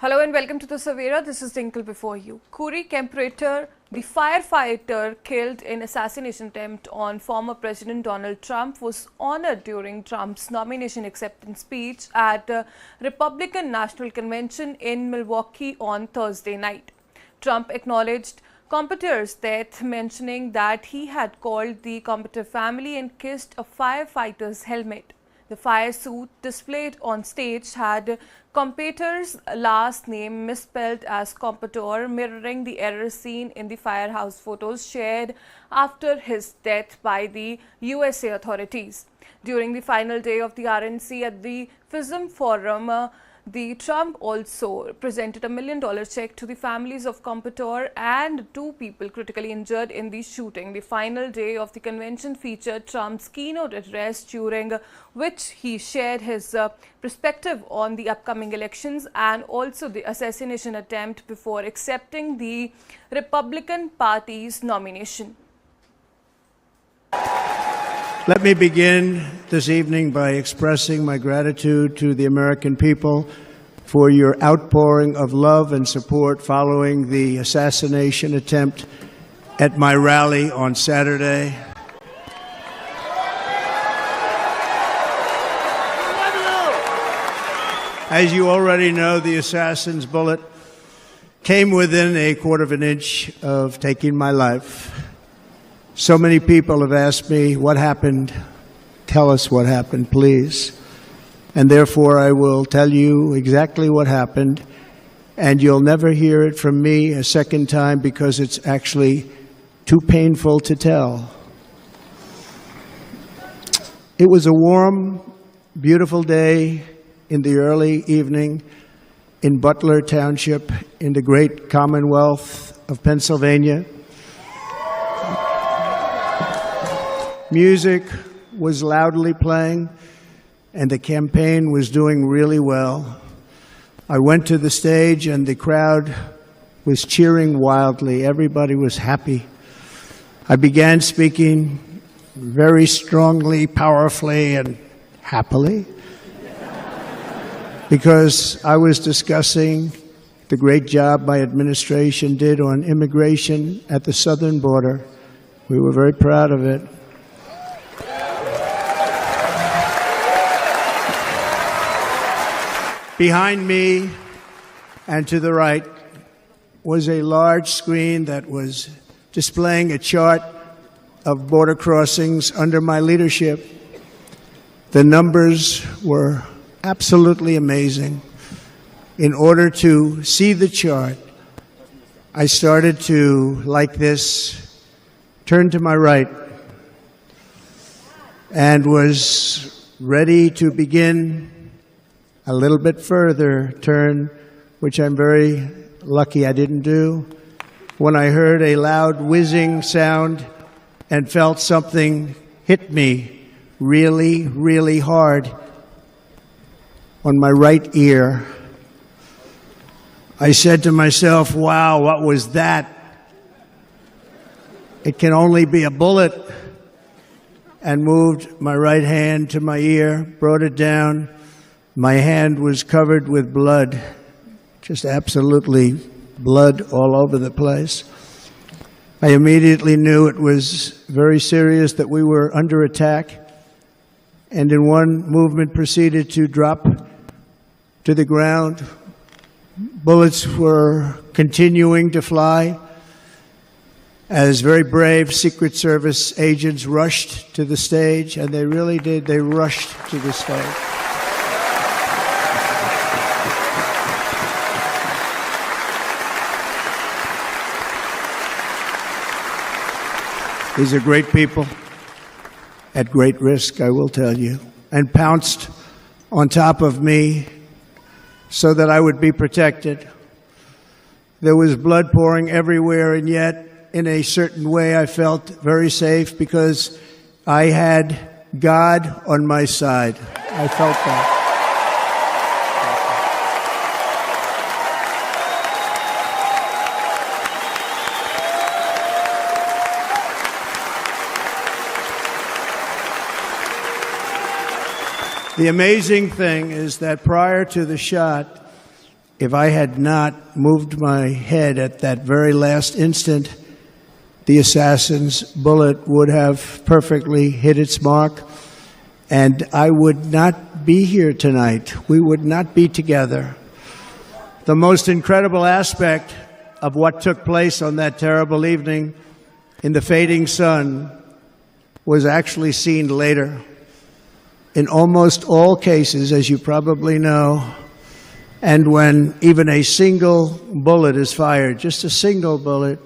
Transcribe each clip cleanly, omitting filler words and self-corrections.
Hello and welcome to the Savera. This is Dinkle before you. Corey Comperatore, the firefighter killed in assassination attempt on former President Donald Trump, was honored during Trump's nomination acceptance speech at the Republican National Convention in Milwaukee on Thursday night. Trump acknowledged Comperatore's death, mentioning that he had called the Comperatore family and kissed a firefighter's helmet. The fire suit displayed on stage had Comperatore's last name misspelled as Comperatore, mirroring the error seen in the firehouse photos shared after his death by the USA authorities. During the final day of the RNC at the FISM Forum, the Trump also presented $1 million check to the families of Comperatore and 2 people critically injured in the shooting. The final day of the convention featured Trump's keynote address, during which he shared his perspective on the upcoming elections and also the assassination attempt before accepting the Republican Party's nomination. Let me begin this evening by expressing my gratitude to the American people for your outpouring of love and support following the assassination attempt at my rally on Saturday. As you already know, the assassin's bullet came within a quarter of an inch of taking my life. So many people have asked me, what happened? Tell us what happened, please. And therefore, I will tell you exactly what happened, and you'll never hear it from me a second time because it's actually too painful to tell. It was a warm, beautiful day in the early evening in Butler Township in the great Commonwealth of Pennsylvania. Music was loudly playing, and the campaign was doing really well. I went to the stage, and the crowd was cheering wildly. Everybody was happy. I began speaking very strongly, powerfully, and happily, because I was discussing the great job my administration did on immigration at the southern border. We were very proud of it. Behind me and to the right was a large screen that was displaying a chart of border crossings under my leadership. The numbers were absolutely amazing. In order to see the chart, I started to, like this, turn to my right and was ready to begin a little bit further turn, which I'm very lucky I didn't do, when I heard a loud whizzing sound and felt something hit me really, really hard on my right ear. I said to myself, wow, what was that? It can only be a bullet. And moved my right hand to my ear, brought it down. My hand was covered with blood, just absolutely blood all over the place. I immediately knew it was very serious, that we were under attack, and in one movement proceeded to drop to the ground. Bullets were continuing to fly as very brave Secret Service agents rushed to the stage, and they really did. They rushed to the stage. These are great people, at great risk, I will tell you, and pounced on top of me so that I would be protected. There was blood pouring everywhere, and yet, in a certain way, I felt very safe because I had God on my side. I felt that. The amazing thing is that prior to the shot, if I had not moved my head at that very last instant, the assassin's bullet would have perfectly hit its mark, and I would not be here tonight. We would not be together. The most incredible aspect of what took place on that terrible evening in the fading sun was actually seen later. In almost all cases, as you probably know, and when even a single bullet is fired, just a single bullet,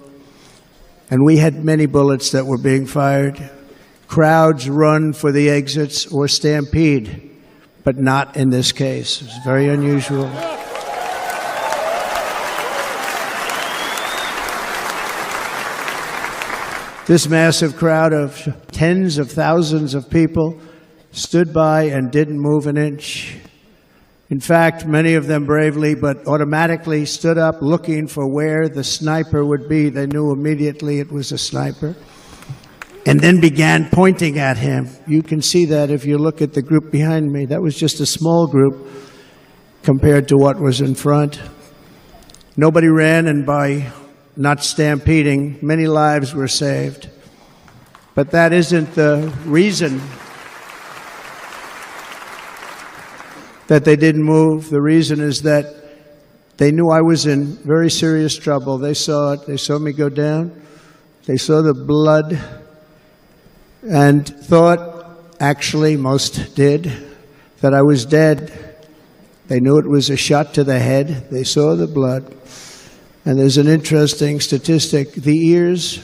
and we had many bullets that were being fired, crowds run for the exits or stampede, but not in this case. It's very unusual. This massive crowd of tens of thousands of people stood by and didn't move an inch. In fact, many of them bravely but automatically stood up looking for where the sniper would be. They knew immediately it was a sniper, and then began pointing at him. You can see that if you look at the group behind me. That was just a small group compared to what was in front. Nobody ran, and by not stampeding, many lives were saved. But that isn't the reason that they didn't move. The reason is that they knew I was in very serious trouble. They saw it. They saw me go down. They saw the blood and thought, actually most did, that I was dead. They knew it was a shot to the head. They saw the blood. And there's an interesting statistic. The ears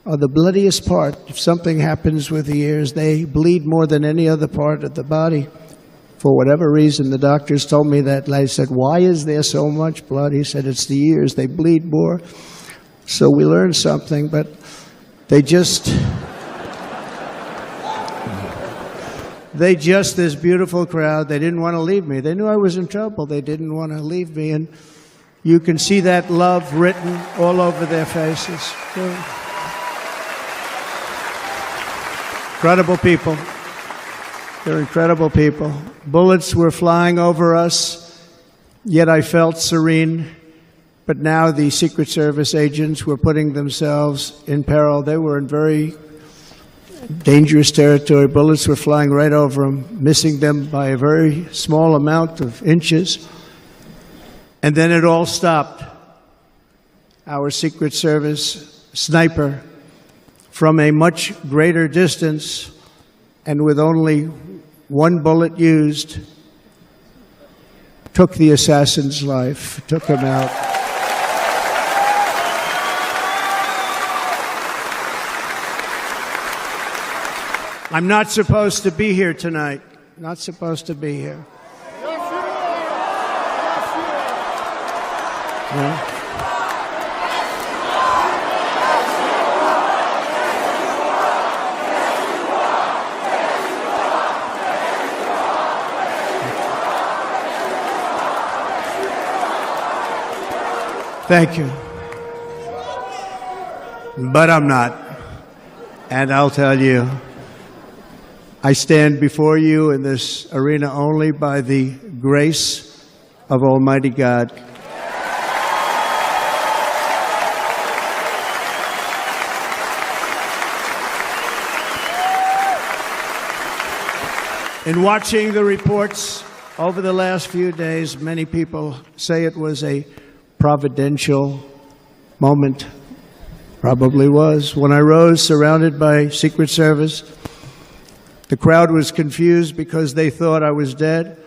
are the bloodiest part. If something happens with the ears, they bleed more than any other part of the body. For whatever reason, the doctors told me that. I said, why is there so much blood? He said, it's the ears. They bleed more. So we learned something, but they just, this beautiful crowd, they didn't want to leave me. They knew I was in trouble. They didn't want to leave me. And you can see that love written all over their faces. Incredible people. They're incredible people. Bullets were flying over us, yet I felt serene. But now the Secret Service agents were putting themselves in peril. They were in very dangerous territory. Bullets were flying right over them, missing them by a very small amount of inches. And then it all stopped. Our Secret Service sniper, from a much greater distance and with only one bullet used, took the assassin's life, took him out. I'm not supposed to be here tonight. Not supposed to be here. Yeah. Thank you. But I'm not. And I'll tell you, I stand before you in this arena only by the grace of Almighty God. In watching the reports over the last few days, many people say it was a providential moment. Probably was. When I rose, surrounded by Secret Service, the crowd was confused because they thought I was dead,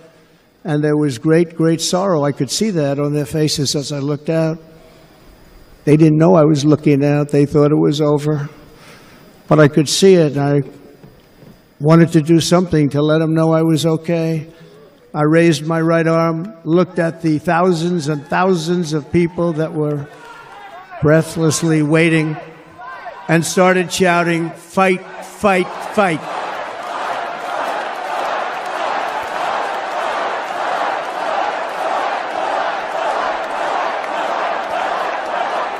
and there was great, great sorrow. I could see that on their faces as I looked out. They didn't know I was looking out. They thought it was over. But I could see it, and I wanted to do something to let them know I was okay. I raised my right arm, looked at the thousands and thousands of people that were breathlessly waiting, and started shouting, "Fight, fight, fight."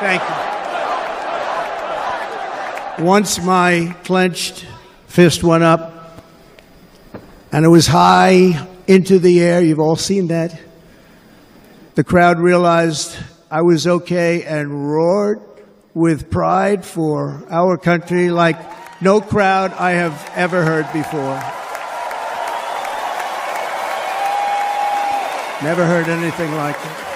Thank you. Once my clenched fist went up, and it was high into the air. You've all seen that. The crowd realized I was okay and roared with pride for our country like no crowd I have ever heard before. Never heard anything like it.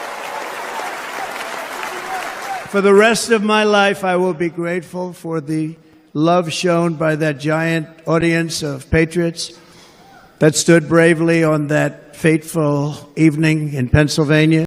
For the rest of my life, I will be grateful for the love shown by that giant audience of patriots that stood bravely on that fateful evening in Pennsylvania.